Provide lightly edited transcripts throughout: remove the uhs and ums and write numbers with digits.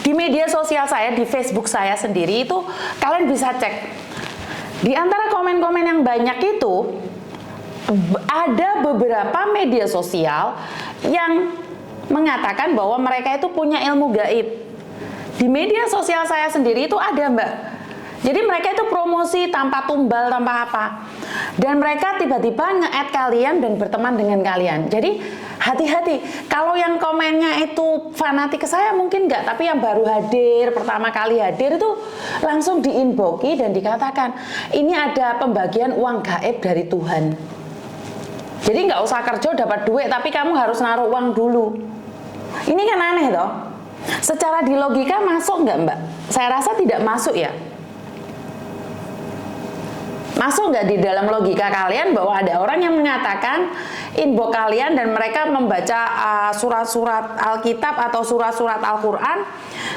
Di media sosial saya, di Facebook saya sendiri itu kalian bisa cek. Di antara komen-komen yang banyak itu ada beberapa media sosial yang mengatakan bahwa mereka itu punya ilmu gaib. Di media sosial saya sendiri itu ada, Mbak. Jadi mereka itu promosi tanpa tumbal, tanpa apa. Dan mereka tiba-tiba nge-add kalian dan berteman dengan kalian. Jadi hati-hati. Kalau yang komennya itu fanatik ke saya mungkin enggak, tapi yang baru hadir, pertama kali hadir itu langsung di-inboxi dan dikatakan, ini ada pembagian uang gaib dari Tuhan. Jadi nggak usah kerja dapat duit, tapi kamu harus naruh uang dulu. Ini kan aneh toh. Secara di logika masuk nggak, Mbak? Saya rasa tidak masuk ya. Masuk nggak di dalam logika kalian bahwa ada orang yang mengatakan inbox kalian dan mereka membaca surat-surat Alkitab atau surat-surat Al-Quran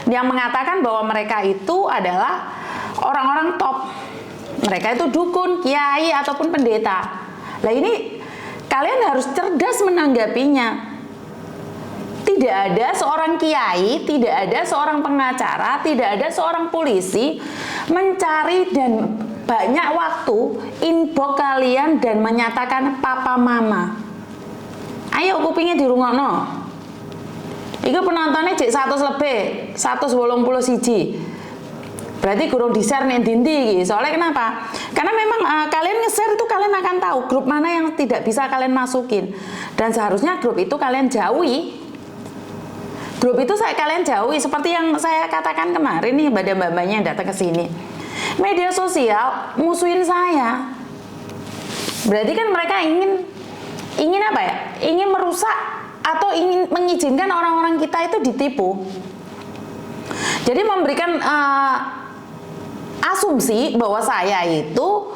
yang mengatakan bahwa mereka itu adalah orang-orang top. Mereka itu dukun, kiai ataupun pendeta. Nah ini kalian harus cerdas menanggapinya. Tidak ada seorang kiai, tidak ada seorang pengacara, tidak ada seorang polisi mencari dan banyak waktu inbox kalian dan menyatakan papa mama. Ayo kupingnya dirungokno. Iku penontonnya cek 100 lebih, 181. Berarti kurang di-share nih dinti. Soalnya kenapa? Karena memang kalian nge-share itu kalian akan tahu grup mana yang tidak bisa kalian masukin. Dan seharusnya grup itu kalian jauhi. Grup itu kalian jauhi. Seperti yang saya katakan kemarin nih pada mbak-mbaknya yang datang ke sini. Media sosial musuhin saya. Berarti kan mereka ingin apa ya? Ingin merusak atau ingin mengizinkan orang-orang kita itu ditipu. Jadi memberikan asumsi bahwa saya itu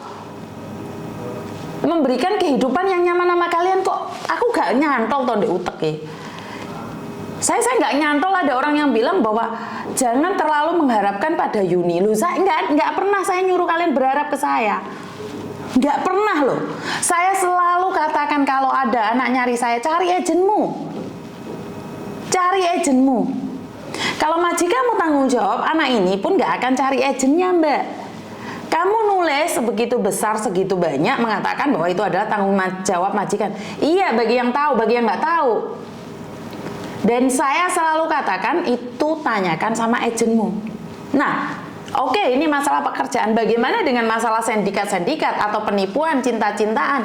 memberikan kehidupan yang nyaman sama kalian kok. Aku gak nyantol toh di utek ya. Saya nggak nyantol ada orang yang bilang bahwa jangan terlalu mengharapkan pada Yuni. Loh, saya nggak pernah saya nyuruh kalian berharap ke saya. Nggak pernah loh. Saya selalu katakan kalau ada anak nyari saya, cari agentmu. Cari agentmu. Kalau majikanmu tanggung jawab, anak ini pun nggak akan cari agentnya, Mbak. Kamu nulis sebegitu besar, segitu banyak mengatakan bahwa itu adalah tanggung jawab majikan. Iya, bagi yang tahu, bagi yang nggak tahu. Dan saya selalu katakan itu tanyakan sama agentmu. Nah, oke, ini masalah pekerjaan. Bagaimana dengan masalah sindikat-sindikat atau penipuan cinta-cintaan?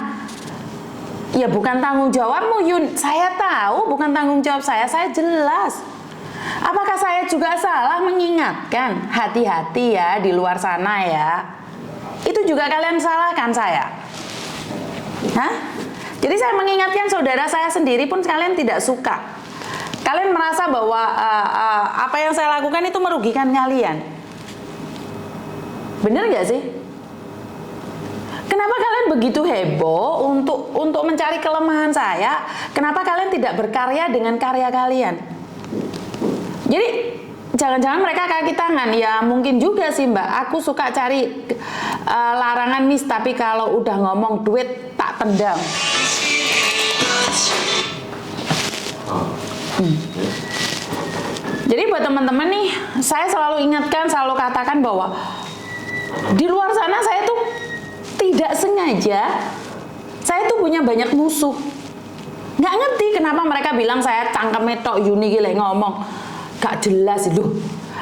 Ya bukan tanggung jawabmu, Yun. Saya tahu bukan tanggung jawab saya jelas. Apakah saya juga salah mengingatkan? Hati-hati ya di luar sana ya. Itu juga kalian salahkan saya. Hah? Jadi saya mengingatkan saudara saya sendiri pun kalian tidak suka. Kalian merasa bahwa apa yang saya lakukan itu merugikan kalian. Bener nggak sih? Kenapa kalian begitu heboh untuk mencari kelemahan saya? Kenapa kalian tidak berkarya dengan karya kalian? Jadi jangan-jangan mereka kaki tangan. Ya mungkin juga sih, Mbak. Aku suka cari larangan miss, tapi kalau udah ngomong duit tak tendang. Jadi buat teman-teman nih, saya selalu ingatkan, selalu katakan bahwa di luar sana saya tuh tidak sengaja, saya tuh punya banyak musuh. Nggak ngerti kenapa mereka bilang saya cangkeme tok Yuni gile ngomong, gak jelas itu.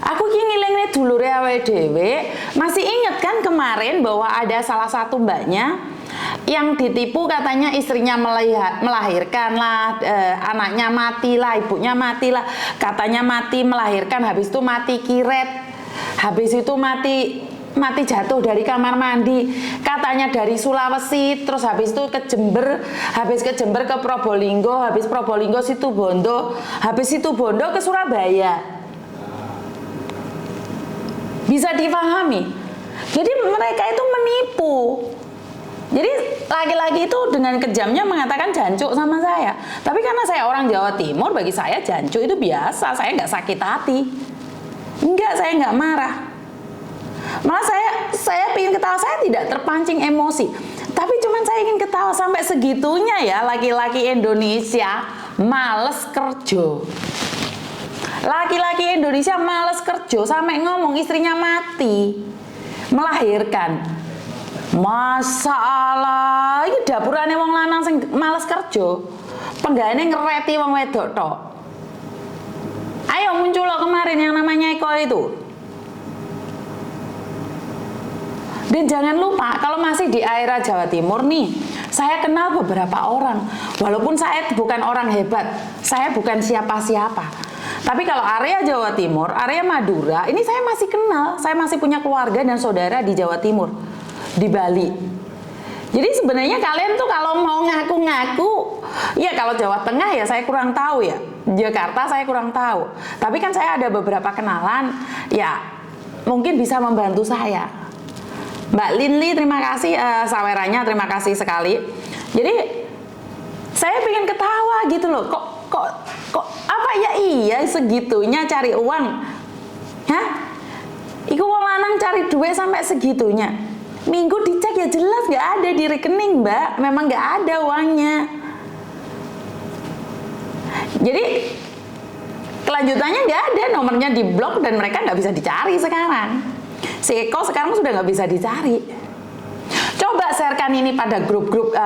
Aku ki ngilingne dulure awake dhewe, masih ingat kan kemarin bahwa ada salah satu mbaknya yang ditipu katanya istrinya melahirkan lah, anaknya mati lah, ibunya mati lah, katanya mati melahirkan, habis itu mati kiret, habis itu mati jatuh dari kamar mandi, katanya dari Sulawesi, terus habis itu ke Jember, habis ke Jember ke Probolinggo, habis Probolinggo Situbondo, habis Situbondo ke Surabaya. Bisa dipahami? Jadi mereka itu menipu. Jadi laki-laki itu dengan kejamnya mengatakan jancuk sama saya. Tapi karena saya orang Jawa Timur, bagi saya jancuk itu biasa. Saya nggak sakit hati. Enggak, saya nggak marah. Malah saya ingin ketawa, saya tidak terpancing emosi. Tapi cuman saya ingin ketawa sampai segitunya ya laki-laki Indonesia males kerja. Laki-laki Indonesia males kerja sampai ngomong istrinya mati, melahirkan. Masalah iki dapurane wong lanang sing males kerja. Penggaweane ngereti wong wedok tok. Ayo muncul loh kemarin yang namanya Eko itu. Dan jangan lupa kalau masih di area Jawa Timur nih, saya kenal beberapa orang. Walaupun saya bukan orang hebat, saya bukan siapa-siapa. Tapi kalau area Jawa Timur, area Madura, ini saya masih kenal. Saya masih punya keluarga dan saudara di Jawa Timur, di Bali. Jadi sebenarnya kalian tuh kalau mau ngaku-ngaku, ya kalau Jawa Tengah ya saya kurang tahu ya. Jakarta saya kurang tahu. Tapi kan saya ada beberapa kenalan, ya mungkin bisa membantu saya. Mbak Linli, terima kasih sawerannya, terima kasih sekali. Jadi saya pengen ketawa gitu loh. Kok apa ya iya segitunya cari uang? Hah? Iku wong lanang cari duit sampai segitunya. Minggu dicek ya jelas nggak ada di rekening, Mbak. Memang nggak ada uangnya. Jadi kelanjutannya nggak ada, nomornya diblok dan mereka nggak bisa dicari sekarang. Si Eko sekarang sudah nggak bisa dicari. Coba sharekan ini pada grup-grup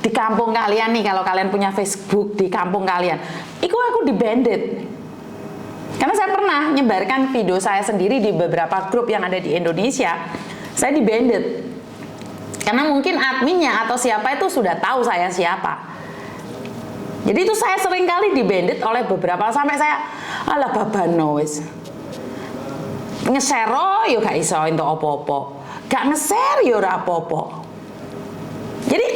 di kampung kalian nih, kalau kalian punya Facebook di kampung kalian. Aku di-banded. Karena saya pernah nyebarkan video saya sendiri di beberapa grup yang ada di Indonesia. Saya di-banded. Karena mungkin adminnya atau siapa itu sudah tahu saya siapa. Jadi itu saya sering kali di-banded oleh beberapa, sampai saya alah babano wis. Nge-share yo gak iso entuk apa-apa. Gak nge-share yo ora apa-apa. Jadi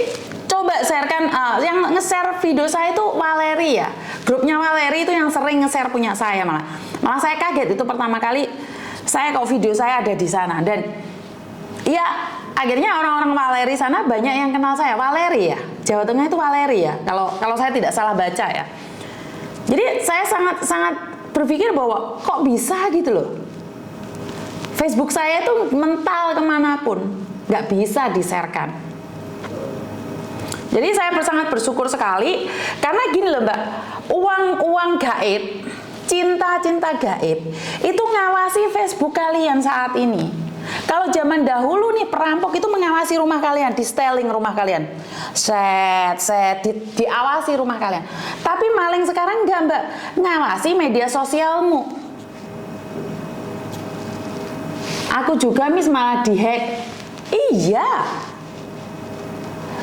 coba sharekan, yang nge-share video saya itu Valeri ya. Grupnya Valeri itu yang sering nge-share punya saya malah. Malah saya kaget itu pertama kali saya kok video saya ada di sana, dan ya akhirnya orang-orang Valeri sana banyak yang kenal saya. Valeri ya. Jawa Tengah itu Valeri ya. Kalau saya tidak salah baca ya. Jadi saya sangat berpikir bahwa kok bisa gitu loh. Facebook saya itu mental kemanapun, nggak bisa di-sharekan. Jadi saya sangat bersyukur sekali, karena gini loh Mbak, uang gaib, cinta gaib, itu ngawasi Facebook kalian saat ini. Kalau zaman dahulu nih perampok itu mengawasi rumah kalian, di-styling rumah kalian, diawasi rumah kalian. Tapi maling sekarang enggak Mbak, ngawasi media sosialmu. Aku juga malah dihack. Iya.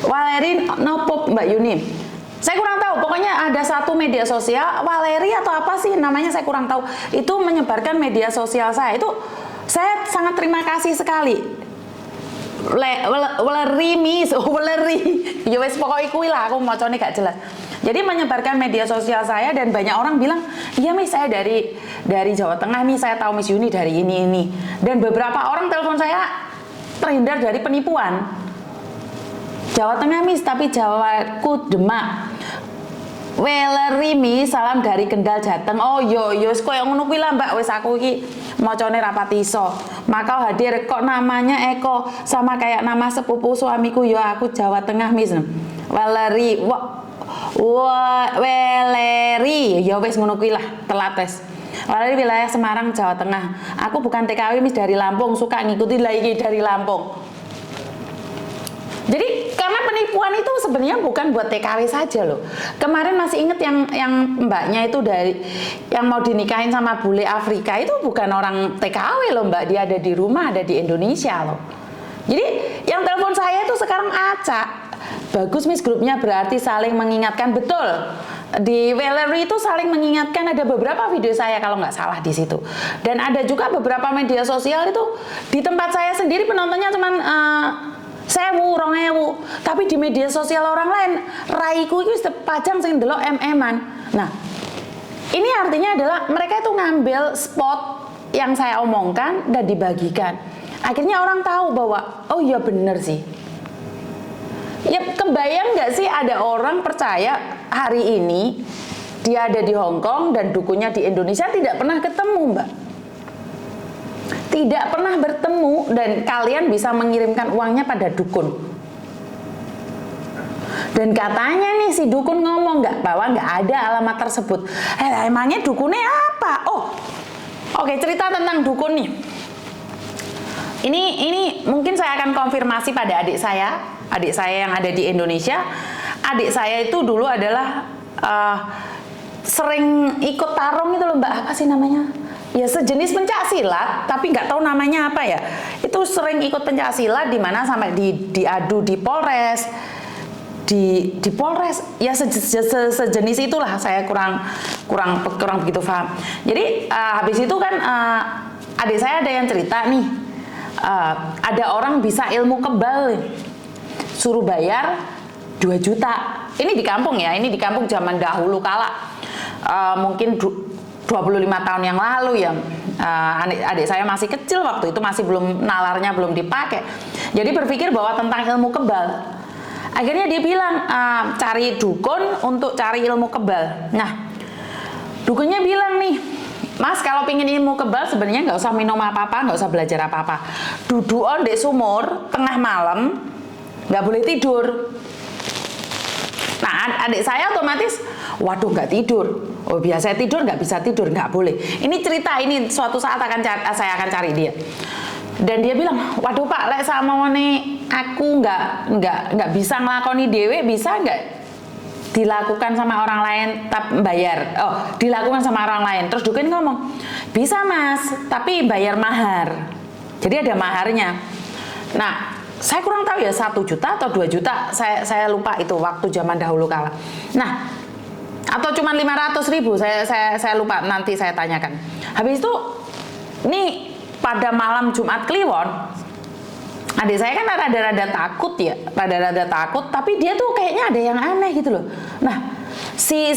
Valeri nopo Mbak Yuni. Saya kurang tahu. Pokoknya ada satu media sosial Valeri atau apa sih namanya, saya kurang tahu. Itu menyebarkan media sosial saya. Itu saya sangat terima kasih sekali. Valeri. Ya wes pokoknya kuwi lah, aku macane gak jelas. Jadi menyebarkan media sosial saya, dan banyak orang bilang, iya Miss, saya dari Jawa Tengah nih, saya tahu Miss Yuni dari ini. Dan beberapa orang telepon saya terhindar dari penipuan. Jawa Tengah Miss, tapi Jawaku Demak. Valeri Miss, salam dari Kendal Jateng. Oh yo koyo ngono kuwi lah Mbak, wis aku iki macane rapat iso. Makau hadir, kok namanya Eko sama kayak nama sepupu suamiku. Yo aku Jawa Tengah Miss. Valeri. Valeri, ya wes ngono kuwi lah, telat wes. Valeri wilayah Semarang, Jawa Tengah. Aku bukan TKW Miss, dari Lampung, suka ngikuti lagi dari Lampung. Jadi karena penipuan itu sebenarnya bukan buat TKW saja loh. Kemarin masih inget yang mbaknya itu yang mau dinikahin sama bule Afrika, itu bukan orang TKW loh Mbak, dia ada di rumah, ada di Indonesia loh. Jadi yang telepon saya itu sekarang acak. Bagus Miss, grupnya berarti saling mengingatkan. Betul, di Valeri itu saling mengingatkan. Ada beberapa video saya kalau nggak salah di situ, dan ada juga beberapa media sosial itu. Di tempat saya sendiri penontonnya cuman 1000, 2000, tapi di media sosial orang lain raiku itu pajang sing delok MM-an. Nah, ini artinya adalah mereka itu ngambil spot yang saya omongkan dan dibagikan. Akhirnya orang tahu bahwa oh iya bener sih. Ya kebayang nggak sih ada orang percaya hari ini dia ada di Hong Kong dan dukunnya di Indonesia, tidak pernah ketemu Mbak. Tidak pernah bertemu, dan kalian bisa mengirimkan uangnya pada dukun. Dan katanya nih si dukun ngomong bahwa nggak ada alamat tersebut. Emangnya dukunnya apa? Oh, Oke, cerita tentang dukun nih. Ini mungkin saya akan konfirmasi pada adik saya yang ada di Indonesia. Adik saya itu dulu adalah sering ikut tarung itu loh Mbak, apa sih namanya? Ya sejenis pencak silat, tapi nggak tahu namanya apa ya. Itu sering ikut pencak silat di mana sampai diadu di Polres. Di Polres ya sejenis itulah, saya kurang begitu paham. Jadi habis itu kan adik saya ada yang cerita nih, ada orang bisa ilmu kebal, suruh bayar 2 juta. Ini di kampung ya, ini di kampung zaman dahulu kala, mungkin 25 tahun yang lalu ya. Adik saya masih kecil waktu itu, masih belum, nalarnya belum dipakai. Jadi berpikir bahwa tentang ilmu kebal. Akhirnya dia bilang cari dukun untuk cari ilmu kebal. Nah, dukunnya bilang nih, Mas kalau pingin ilmu kebal sebenarnya nggak usah minum apa-apa, nggak usah belajar apa-apa. Dudukan di sumur tengah malam, nggak boleh tidur. Nah, adik saya otomatis, waduh nggak tidur. Oh biasa tidur, nggak bisa tidur, nggak boleh. Ini cerita, ini suatu saat saya akan cari dia. Dan dia bilang, waduh Pak, lek sama wane aku nggak bisa ngelakoni dewe, bisa nggak dilakukan sama orang lain tapi bayar? Oh, dilakukan sama orang lain. Terus dukun ngomong, bisa Mas, tapi bayar mahar. Jadi ada maharnya. Nah, saya kurang tahu ya 1 juta atau 2 juta, saya lupa itu waktu zaman dahulu kala. Nah, atau cuma 500.000, saya lupa, nanti saya tanyakan. Habis itu, nih pada malam Jumat Kliwon, adik saya kan rada-rada takut ya, rada-rada takut, tapi dia tuh kayaknya ada yang aneh gitu loh. Nah, si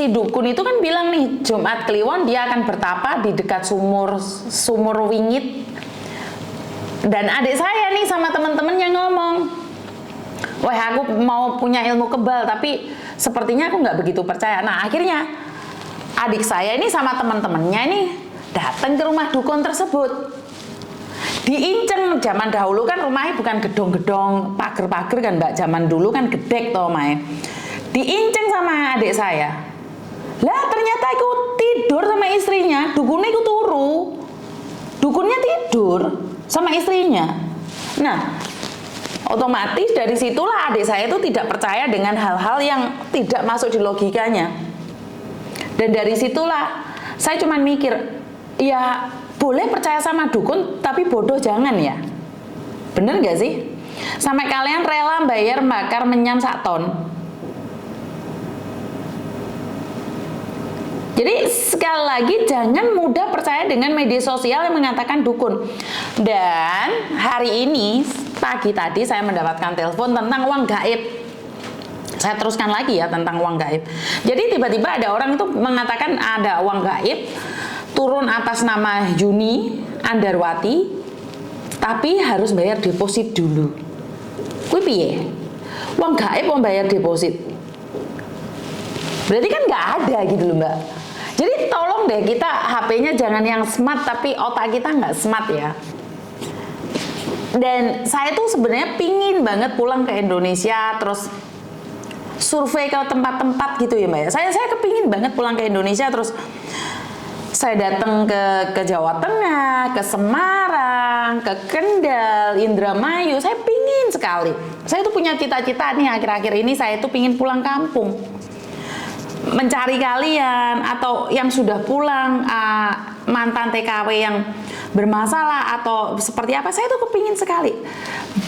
dukun itu kan bilang nih, Jumat Kliwon dia akan bertapa di dekat sumur wingit. Dan adik saya nih sama teman-temannya ngomong, wah aku mau punya ilmu kebal, tapi sepertinya aku nggak begitu percaya. Nah akhirnya adik saya ini sama teman-temannya nih datang ke rumah dukun tersebut. Diinceng, zaman dahulu kan rumahnya bukan gedong-gedong pagar-pagar kan Mbak, zaman dulu kan gedek toh main. Diinceng sama adik saya. Lah ternyata aku tidur sama istrinya, dukunnya aku turu. Dukunnya tidur sama istrinya. Nah, otomatis dari situlah adik saya itu tidak percaya dengan hal-hal yang tidak masuk di logikanya. Dan dari situlah saya cuma mikir, ya boleh percaya sama dukun, tapi bodoh jangan ya. Bener gak sih? Sampai kalian rela bayar bakar menyam 1 ton. Jadi sekali lagi jangan mudah percaya dengan media sosial yang mengatakan dukun. Dan hari ini pagi tadi saya mendapatkan telepon tentang uang gaib. Saya teruskan lagi ya tentang uang gaib. Jadi tiba-tiba ada orang itu mengatakan ada uang gaib turun atas nama Yuni Andarwati, tapi harus bayar deposit dulu. Kuwi piye? Uang gaib mau bayar deposit. Berarti kan nggak ada gitu loh Mbak. Jadi tolong deh kita HP-nya jangan yang smart tapi otak kita nggak smart ya. Dan saya tuh sebenarnya pingin banget pulang ke Indonesia terus survei ke tempat-tempat gitu ya Mbak. Saya kepingin banget pulang ke Indonesia terus saya datang ke Jawa Tengah, ke Semarang, ke Kendal, Indramayu. Saya pingin sekali. Saya tuh punya cita-cita nih akhir-akhir ini, saya tuh pingin pulang kampung. Mencari kalian atau yang sudah pulang, mantan TKW yang bermasalah atau seperti apa, saya tuh kepingin sekali.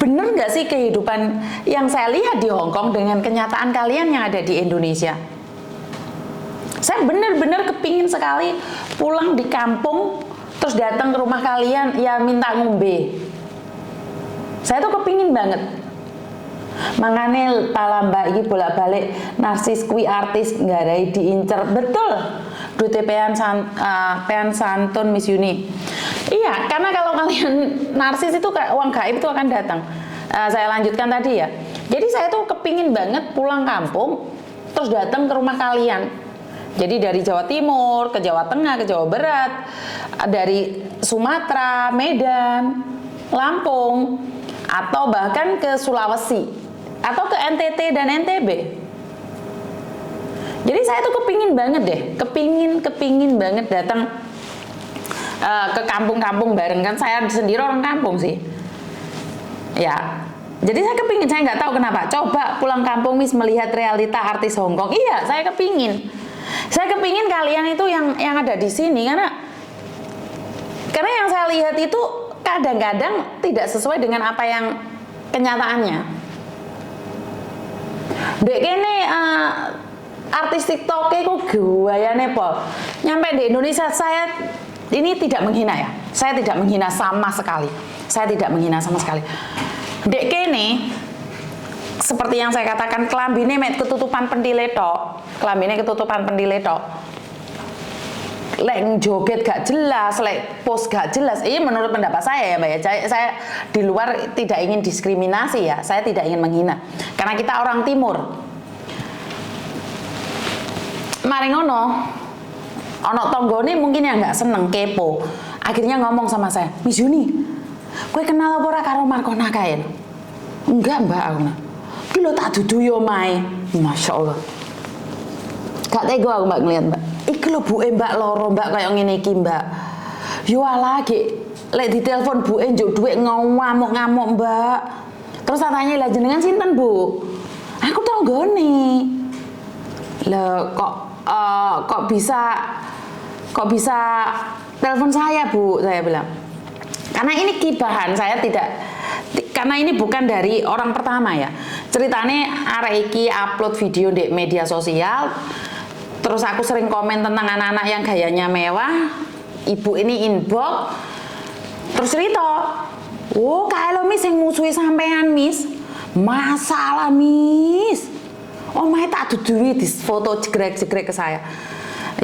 Bener nggak sih kehidupan yang saya lihat di Hong Kong dengan kenyataan kalian yang ada di Indonesia? Saya benar-benar kepingin sekali pulang di kampung, terus datang ke rumah kalian, ya minta ngombe. Saya tuh kepingin banget. Makanya pala mbak ini bolak-balik narsis kui artis nggarai diincer. Betul. Duitnya pean santun Miss Yuni. Iya, karena kalau kalian narsis itu uang gaib itu akan datang. Saya lanjutkan tadi ya. Jadi saya tuh kepingin banget pulang kampung, terus datang ke rumah kalian. Jadi dari Jawa Timur, ke Jawa Tengah, ke Jawa Barat, dari Sumatera, Medan, Lampung, atau bahkan ke Sulawesi, atau ke NTT dan NTB. Jadi saya tuh kepingin banget deh, kepingin banget datang ke kampung-kampung bareng kan, saya sendiri orang kampung sih. Ya. Jadi saya kepingin, saya nggak tahu kenapa. Coba pulang kampung Miss melihat realita artis Hongkong. Iya, saya kepingin. Saya kepingin kalian itu yang ada di sini karena yang saya lihat itu kadang-kadang tidak sesuai dengan apa yang kenyataannya. Dek kene artis TikTok kok gayane pol. Nyampe di Indonesia saya ini tidak menghina ya. Saya tidak menghina sama sekali. Saya tidak menghina sama sekali. Dek kene seperti yang saya katakan kelambine met ketutupan pendile tok. Kelambine ketutupan pendile tok. Lek joget gak jelas, lek post gak jelas. Ini menurut pendapat saya ya Mbak ya. Saya di luar tidak ingin diskriminasi ya. Saya tidak ingin menghina. Karena kita orang timur. Mari ngono. Ono tonggone mungkin yang nggak seneng kepo. Akhirnya ngomong sama saya, "Miss Yuni, kowe kenal apa ora karo Markona kae?" "Enggak, Mbak." Aku bilang, "Ki lho tak dudu yo mae." Masya Allah. Gak tega aku Mbak ngeliat Mbak. "Iki lho buke Mbak loro Mbak kaya ngene iki Mbak." Yo ala ge lek ditelepon buke njuk dhuwit ngamuk-ngamuk Mbak. Terus tak tanya, "Lah jenengan sinten, Bu?" "Aku tonggone." "Lah kok bisa telepon saya Bu?" Saya bilang. Karena ini kibahan, saya tidak, karena ini bukan dari orang pertama ya. Ceritanya arek iki upload video di media sosial. Terus aku sering komen tentang anak-anak yang gayanya mewah. Ibu ini inbox. Terus cerita, "Oh, kalau Miss yang musuhi sampean Miss." "Masalah Miss. Oh, mae tak dudui di foto jegrek-jegrek ke saya."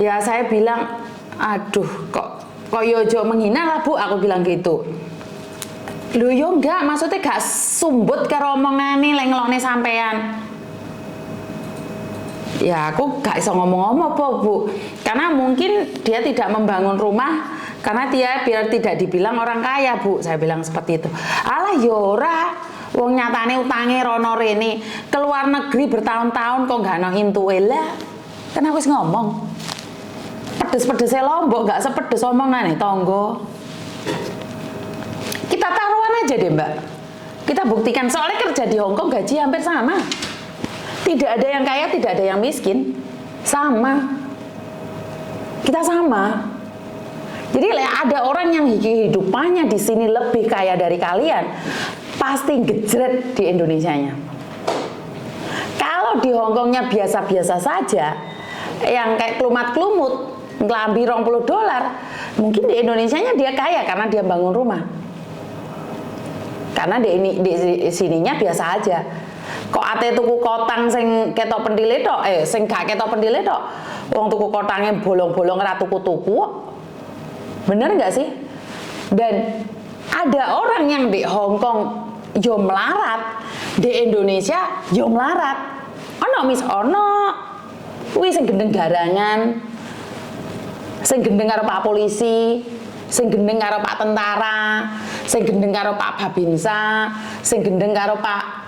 Ya saya bilang, "Aduh, kok yojo menghina lah Bu," aku bilang gitu. "Loh yo enggak, maksudnya gak sumbut karo omongane lek ngelokne sampean." Ya aku gak bisa ngomong-ngomong Bu, karena mungkin dia tidak membangun rumah karena dia biar tidak dibilang orang kaya Bu, saya bilang seperti itu. "Alah yora, wong nyatane utange rono rene, keluar negeri bertahun-tahun kok gak ono intuke lah." Kan aku wis ngomong. Pedes-pedesnya Lombok gak sepedes omongane tonggo. Kita taruhan aja deh Mbak. Kita buktikan, soalnya kerja di Hongkong gaji hampir sama. Tidak ada yang kaya, tidak ada yang miskin. Sama. Kita sama. Jadi ada orang yang kehidupannya di sini lebih kaya dari kalian, pasti gejret di Indonesianya. Kalau di Hongkongnya biasa-biasa saja, yang kayak kelumat-kelumut, ngelambi $20, mungkin di Indonesianya dia kaya karena dia bangun rumah. Karena di sininya biasa aja. Kok ate tuku kotang sing ketok pendile tok, sing gak ketok pendile tok. Wong tuku kotange bolong-bolong ora tuku-tuku. Bener nggak sih? Dan ada orang yang di Hongkong yo melarat, di Indonesia yo melarat. Ono Miss ono. Kuwi sing gendeng garangan. Sing gendeng karo Pak Polisi, sing gendeng karo Pak Tentara, sing gendeng karo Pak Babinsa, sing gendeng karo Pak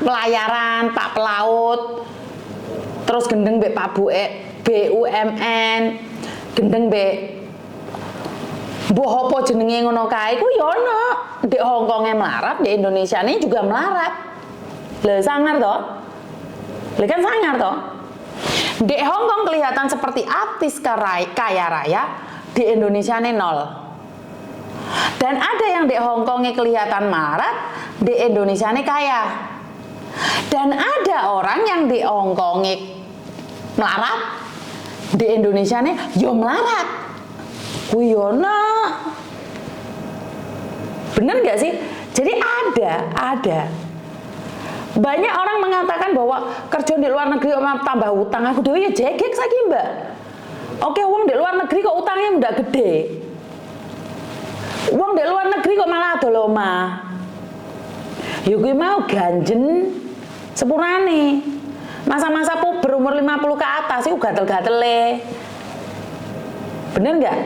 Pelayaran, Pak Pelaut, terus gendeng mbek Pak BUMN, gendeng mbek mbuh apa jenenge ngono kae ku ya ono. Di Hongkonge melarat, di Indonesia ini juga melarat. Lah sangar toh? Lah kan sangar toh? Di Hongkong kelihatan seperti artis kaya raya, di Indonesia ini nol. Dan ada yang di Hongkongnya kelihatan melarat, di Indonesia ini kaya. Dan ada orang yang di Hongkongnya melarat, di Indonesia ini yo melarat. Kuyona. Bener gak sih? Jadi ada. Banyak orang mengatakan bahwa kerja di luar negeri tambah utang. Aku dewe ya jegek saiki Mbak. Oke, uang di luar negeri kok utangnya udah gede. Uang di luar negeri kok malah ada omah. Ya gue mau ganjen sepurane. Masa-masa puber umur 50 ke atas itu gatel-gatele. Bener nggak?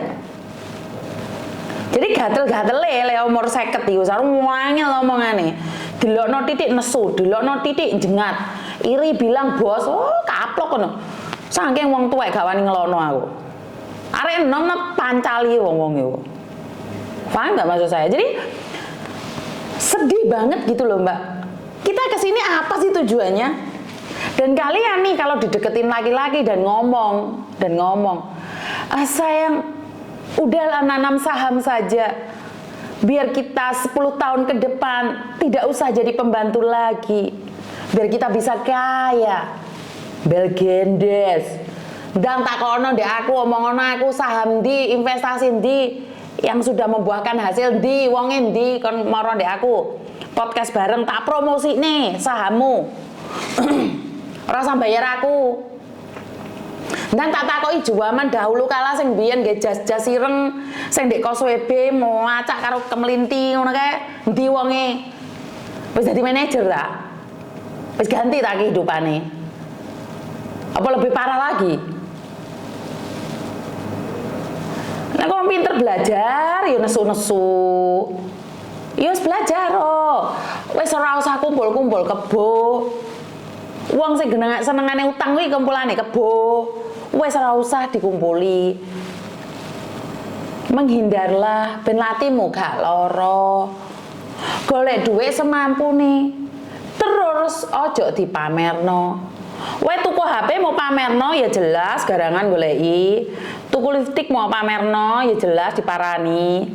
Jadi gatel-gatele le umur 50 iku sarung wangel omongane. Delokno titik nesu, delokno titik jengat. Iri bilang bos, oh kaplok ngono. Saking wong tuwek gak wani ngelono aku. Arek enom pancali wong-wong yo. Paham nggak maksud saya? Jadi sedih banget gitu loh Mbak. Kita kesini apa sih tujuannya? Dan kalian nih kalau dideketin laki-laki dan ngomong, sayang, udahlah nanam saham saja. Biar kita 10 tahun ke depan tidak usah jadi pembantu lagi. Biar kita bisa kaya. Belgendes. Dan takono ndek aku omongono aku saham di, investasi di yang sudah membuahkan hasil di, wonge ndi kon moro ndek aku. Podcast bareng tak promosi nih sahammu. Ora usah bayar aku. Dan tak takoki juaman dahulu kala sing biyen nggih jas-jas ireng sing ndek kos WB mau ngacak karo kemelinti ngono kae ndi wonge. Wis dadi manajer ta? Wis ganti ta kehidupane? Apa lebih parah lagi? Nah, kok pinter belajar ya nesu-nesu. Ya wis belajar oh. Wis ora usah kumpul-kumpul kebo. Uang sing senengane utang kuwi kumpulane kebo. Wes ora usah dikumpuli. Menghindarlah ben latimu gak loro. Golek duit semampune. Terus ojo dipamerno. Wae tuku HP mau pamerno ya jelas garangan goleki. Tuku lipstik mau pamerno ya jelas diparani.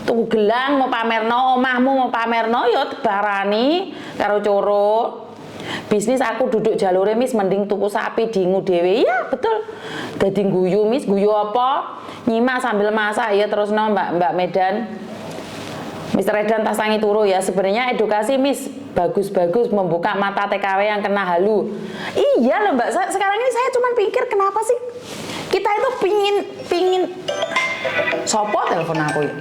Tuku gelang mau pamerno, omahmu mau pamerno ya diparani karo coro. Bisnis aku duduk jalure mis mending tuku sapi dingu dhewe. Ya betul. Dadi guyu mis, guyu apa? Nyimak sambil masak ya terus no Mbak Medan. Mr. Edan tasangi turu ya. Sebenarnya edukasi mis bagus-bagus membuka mata TKW yang kena halu. Iya loh Mbak. Sekarang ini saya cuma pikir kenapa sih kita itu pingin sopo telepon aku ya.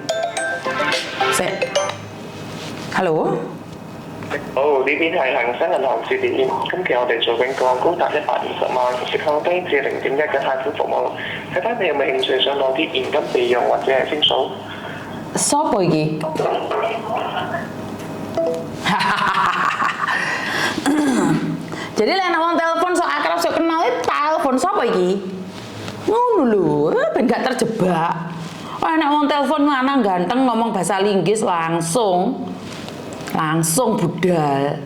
Halo.呢邊係恒生銀行致電，今期我哋做緊個高達120萬，息口低至0.1嘅貸款服務，睇睇你有冇興趣想攞啲現金備用或者係升數？Sopo iki? Jadi lek wong telepon sok akrab sok kenal telepon sapa iki? Ngono lho, ben gak terjebak. Nek wong telepon lanang ganteng ngomong bahasa Inggris langsung budal.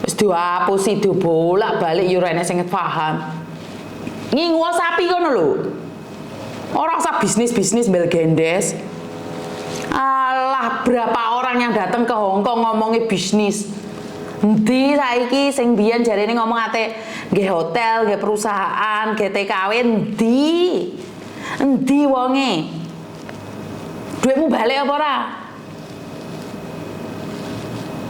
Wis dihapusi bolak-balik yo rene sing paham. Ngingu sapi ngono lho. Ora usah bisnis-bisnis belgendes. Alah, berapa orang yang datang ke Hongkong ngomongin bisnis. Endi saiki sing biyen jarene ngomong ate nggih hotel, nggih perusahaan, nggih TKW endi? Endi wonge? Duitmu balik apa ora?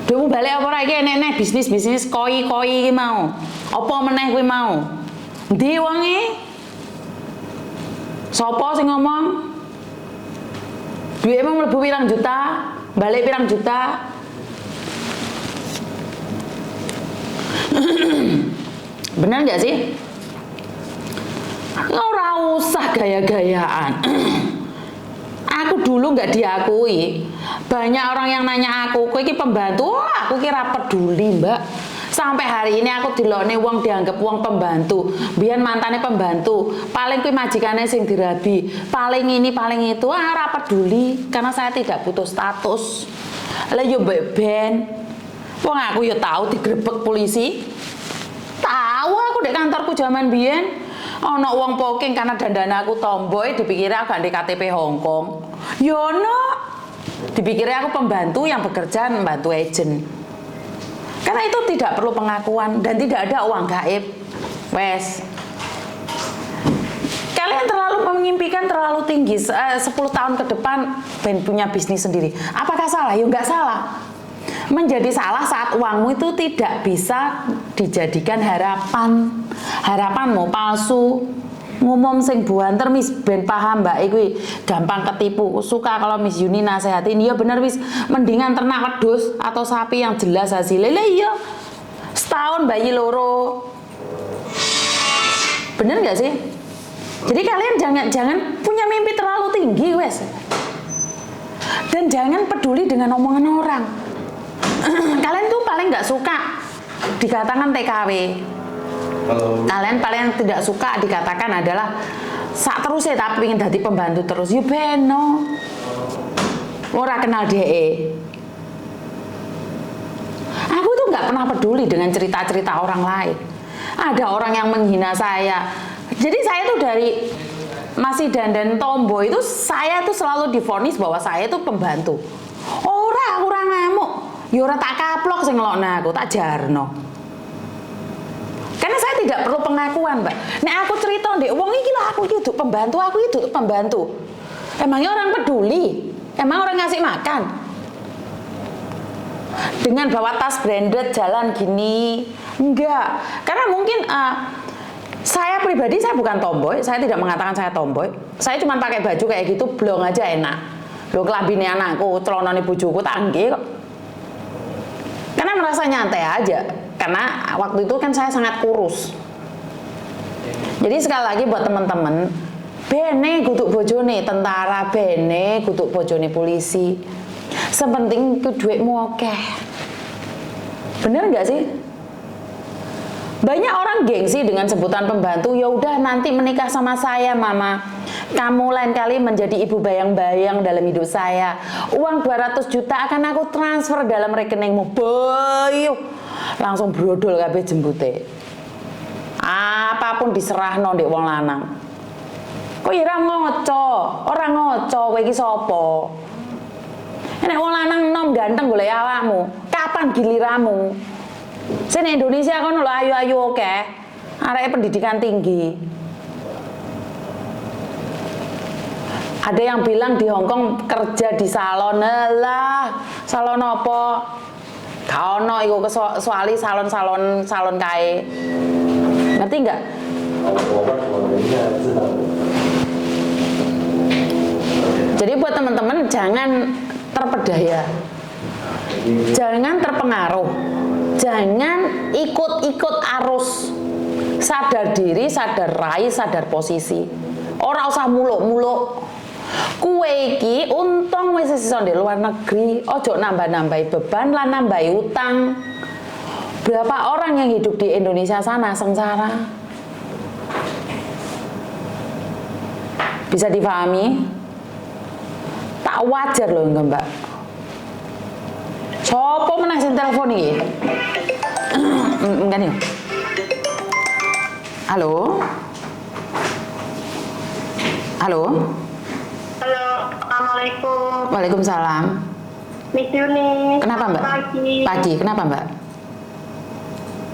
Duitmu balik apa ora iki enek-enek bisnis-bisnis koi-koi iki mau. Apa meneh kuwi mau? Endi wonge? Sopo sing ngomong? Duitmu mlebu pirang juta, balik pirang juta. Benar nggak sih? Ora usah gaya-gayaan. Aku dulu nggak diakui. Banyak orang yang nanya aku, kowe iki pembantu? Wah, aku kira peduli, Mbak. Sampai hari ini aku dilokne wong dianggap wong pembantu. Biyen mantane pembantu, paling kuwi majikane sing dirabi, paling ini paling itu, ora peduli karena saya tidak butuh status. Lah yo ben. Wong aku yo tahu digrebek polisi. Tahu aku di kantorku zaman biyen ana wong poking karena dandana aku tomboy dipikirnya aku di KTP Hongkong. Yo no. Dipikirnya aku pembantu yang bekerja membantu agent. Karena itu tidak perlu pengakuan dan tidak ada uang gaib. Wes. Kalian terlalu mengimpikan terlalu tinggi 10 tahun ke depan pengen punya bisnis sendiri. Apakah salah? Ya enggak salah. Menjadi salah saat uangmu itu tidak bisa dijadikan harapan. Harapanmu palsu. Ngomong sing buanter mis ben paham Mbak iki gampang ketipu. Suka kalau Miss Yuni nasehatin, iya bener wis mendingan ternak wedhus atau sapi yang jelas hasilnya. Lah iya. Setahun bayi loro. Bener nggak sih? Jadi kalian jangan punya mimpi terlalu tinggi wes. Dan jangan peduli dengan omongan orang. Kalian tuh paling nggak suka dikatakan TKW. Kalian paling tidak suka dikatakan adalah sak terus tapi pengen dadi pembantu terus. Yo beno. Ora kenal DE. Aku tuh nggak pernah peduli dengan cerita-cerita orang lain. Ada orang yang menghina saya. Jadi saya tuh dari masih dandan tomboy itu saya tuh selalu divonis bahwa saya itu pembantu. Ora ngamuk. Ya ora tak kaplok sing ngelokno aku, tak jarno. Karena saya tidak perlu pengakuan, Mbak. Nek aku cerita ndek wong iki lho aku iki pembantu, aku itu pembantu. Emangnya orang peduli? Emang orang ngasih makan? Dengan bawa tas branded jalan gini? Enggak. Karena mungkin saya pribadi saya bukan tomboy, saya tidak mengatakan saya tomboy. Saya cuma pakai baju kayak gitu blong aja enak. Lho kelambine anakku, celonane bojoku tak nggih kok. Karena merasa nyantai aja. Karena waktu itu kan saya sangat kurus. Jadi sekali lagi buat teman-teman, bene kutuk bojone tentara, bene kutuk bojone polisi. Sepenting ku duitmu oke. Bener nggak sih? Banyak orang gengsi dengan sebutan pembantu. Ya udah nanti menikah sama saya, Mama. Kamu lain kali menjadi ibu bayang-bayang dalam hidup saya. Uang 200 juta akan aku transfer dalam rekeningmu. Boyuh. Langsung brodol kabeh jembute. Apapun diserahno ndek wong lanang. Kok ora ngoco? Ora ngoco kowe iki sapa? Nek wong lanang nom ganteng golek awakmu, kapan giliranmu? Sing Indonesia kono lho ayu-ayu oke. Areke pendidikan tinggi. Ada yang bilang di Hongkong kerja di salon. Lah, salon apa? Gak ono iku kecuali salon kae. Ngerti enggak? Jadi buat teman-teman jangan terpedaya. Jangan terpengaruh. Jangan ikut-ikut arus. Sadar diri, sadar rai, sadar posisi. Ora usah muluk-muluk. Kue iki untung wis iso di luar negeri, ojo nambah-nambahi beban lan nambahi utang. Berapa orang yang hidup di Indonesia sana sengsara? Bisa dipahami? Tak wajar loh enggak, Mbak. Sopo meneh sing telepon iki? Enggak nih. Halo? Halo? Halo, Assalamualaikum. Waalaikumsalam. Miss Yuni. Kenapa, Mbak? Pagi. Kenapa, Mbak?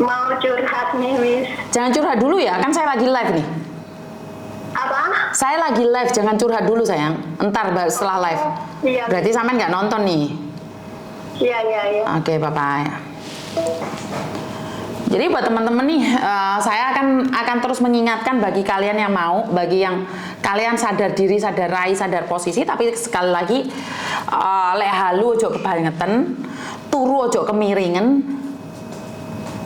Mau curhat nih, Miss. Jangan curhat dulu ya, kan saya lagi live nih. Apa? Saya lagi live, jangan curhat dulu sayang. Entar setelah live. Iya. Berarti sampean nggak nonton nih. Iya. Oke, bye-bye. Jadi buat teman-teman nih, saya akan terus mengingatkan bagi kalian yang mau, bagi yang kalian sadar diri, sadar rai, sadar posisi, tapi sekali lagi lek halu ojo kebangetan, turu ojo kemiringen,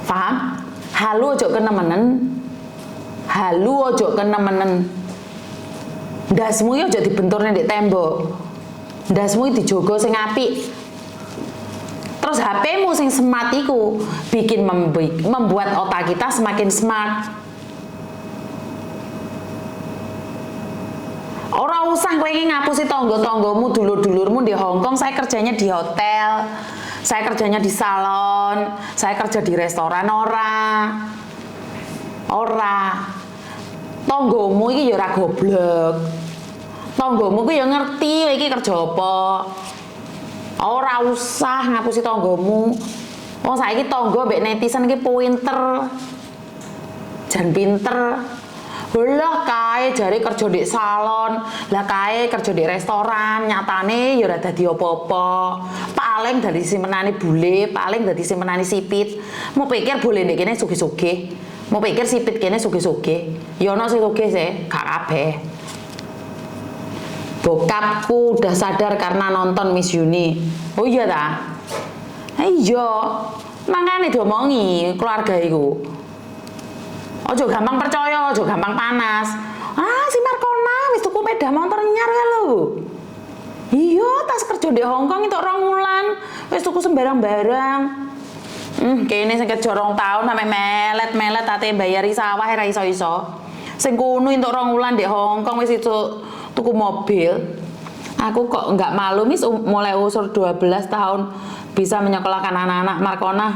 paham? Halu ojo kenemenen, halu ojo kenemenen, ndasmu yo ojo dibenturne ndek tembok, ndasmu dijogo sing apik. Terus HP-mu sing smart iku bikin membuat otak kita semakin smart. Ora usah kowe iki ngapusi tangga-tanggamu, dulur-dulurmu di Hongkong. Saya kerjanya di hotel, saya kerjanya di salon, saya kerja di restoran. Ora. Tanggamu iki ya ora goblok. Tanggamu ku ya ngerti iki kerja apa. Ora usah ngapusi tanggamu. Wong saiki tangga mbek netizen iki pinter. Jan pinter. Lah kae jare kerja di salon, lah kae kerja di restoran, nyatane ya ora dadi apa-apa. Paling dari simenane bule, paling dari simenane sipit. Mau pikir bule ndek kene sugih-sugih. Mau pikir sipit kene sugih-sugih. Ya ono sing sugih sih, gak kabeh. Bokapku udah sadar karena nonton Miss Yuni. Oh iya ta? Iya. Makanya diomongi keluarga iku. Ojo gampang percaya, ojo gampang panas. Si Markona wis tuku sepeda motor nyar ya lho. Iya, tas kerja di Hongkong itu 2 wulan. Wis tuku sembarang barang. Kene sing kerja 2 tahun sampe melet-melet ate mbayari sawah ora iso-iso. Sing kuno entuk 2 wulan di Hong Kong wis itu tuku mobil. Aku kok nggak malu Miss mulai umur 12 tahun bisa menyekolahkan anak-anak Markona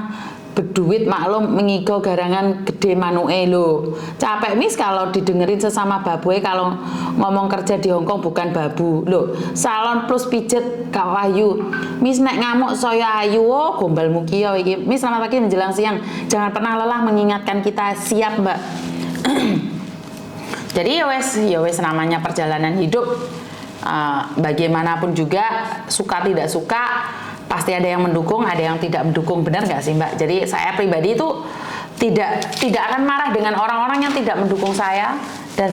berduit maklum mengigo garangan gede manuke lho. Capek Miss kalau didengerin sesama babuke kalau ngomong kerja di Hong Kong bukan babu. Lho, salon plus pijet Kak Wahyu. Miss nek ngamuk saya ayu oh gombalmu ki yo iki. Miss selamat pagi menjelang siang. Jangan pernah lelah mengingatkan kita siap, Mbak. Jadi ya wes namanya perjalanan hidup. Bagaimanapun juga suka tidak suka pasti ada yang mendukung, ada yang tidak mendukung, benar nggak sih Mbak? Jadi saya pribadi itu tidak akan marah dengan orang-orang yang tidak mendukung saya.